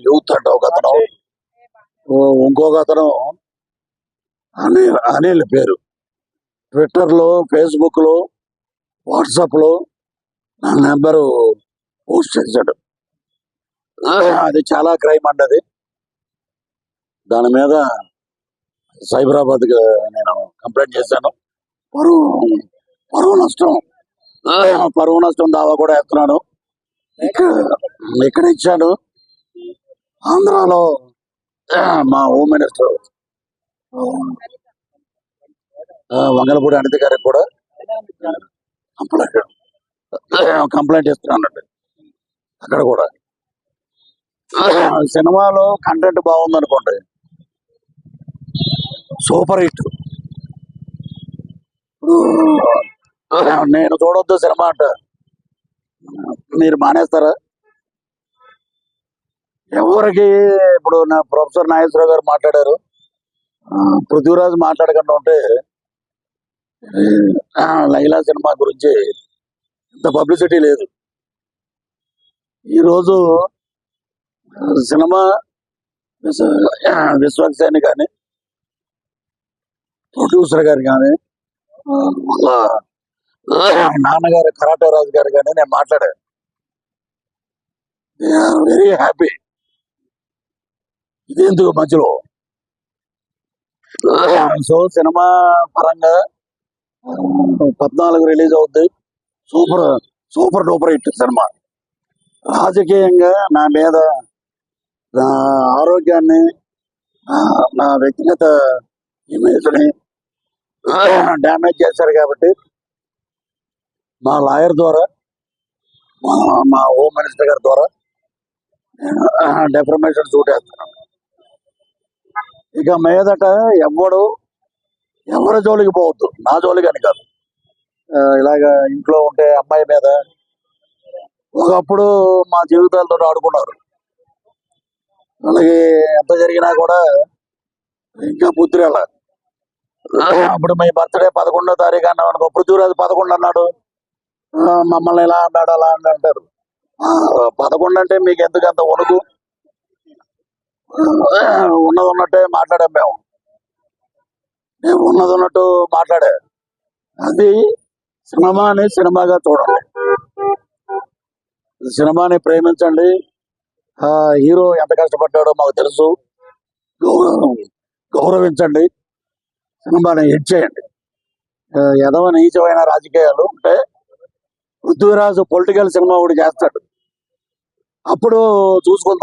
Youth అంట ఒక అతను, ఇంకొక అతను అనిల్ అనిల్ పేరు. ట్విట్టర్ లో, ఫేస్బుక్ లో, వాట్సాప్ లో నా నెంబరు పోస్ట్ చేశాడు. అది చాలా క్రైమ్ అండి. అది దాని మీద సైబరాబాద్ నేను కంప్లైంట్ చేశాను. పరువు పరువు నష్టం పరువు నష్టం దావా కూడా ఎత్తున్నాను. ఇక్కడ ఇచ్చాను. ఆంధ్రాలో మా హోమ్ మినిస్టర్ వంగలపూడి అనిత గారికి కూడా కంప్లైంట్ ఇస్తున్నానండి. అక్కడ కూడా సినిమాలో కంటెంట్ బాగుందనుకోండి, సూపర్ హిట్. నేను చూడొద్దు సినిమా అంట మీరు మానేస్తారా? ఎవరికి ఇప్పుడు నా ప్రొఫెసర్ నాగేశ్వరరావు గారు మాట్లాడారు, పృథ్వీరాజ్ మాట్లాడకుండా ఉంటే లైలా సినిమా గురించి ఇంత పబ్లిసిటీ లేదు. ఈరోజు సినిమా విశ్వక్సేని కానీ, ప్రొడ్యూసర్ గారు కానీ, నాన్నగారు కరాటే రాజు గారు కానీ నేను మాట్లాడాను. Very happy. ఇదేందుకు మధ్యలో సో సినిమా పరంగా 14 రిలీజ్ అవుద్ది. Super super duper hit cinema. రాజకీయంగా నా మీద, నా ఆరోగ్యాన్ని, నా వ్యక్తిగత ఇమేజ్ని డ్యామేజ్ చేశారు కాబట్టి మా లాయర్ ద్వారా, మా హోమ్ మినిస్టర్ గారి ద్వారా డెఫర్మేషన్ సూట్ వేస్తున్నాను. ఇక మీదట ఎవరి జోలికి పోవద్దు, నా జోలికి అని కాదు. ఇలాగ ఇంట్లో ఉంటే అమ్మాయి మీద ఒకప్పుడు మా జీవితాలతో ఆడుకున్నారు. వాళ్ళకి ఎంత జరిగినా కూడా ఇంకా బుద్ధి రాల. అప్పుడు మీ బర్త్డే 11వ తారీఖు అన్నాం అనుకో, పృథ్వీరాజు 11 అన్నాడు, మమ్మల్ని ఇలా అన్నాడు అలా అని అంటారు. 11 అంటే మీకు ఎందుకు అంత వణుకు? ఉన్నది ఉన్నట్టే మాట్లాడాం మేము. నేను ఉన్నది ఉన్నట్టు మాట్లాడా. అది సినిమాని సినిమాగా చూడండి, సినిమాని ప్రేమించండి. హీరో ఎంత కష్టపడ్డాడో మాకు తెలుసు, గౌరవించండి. సినిమాని హిట్ చేయండి. ఎదవ నీచమైన రాజకీయాలు ఉంటే పృథ్వీరాజు పొలిటికల్ సినిమా ఒకటి చేస్తాడు, అప్పుడు చూసుకుందాం.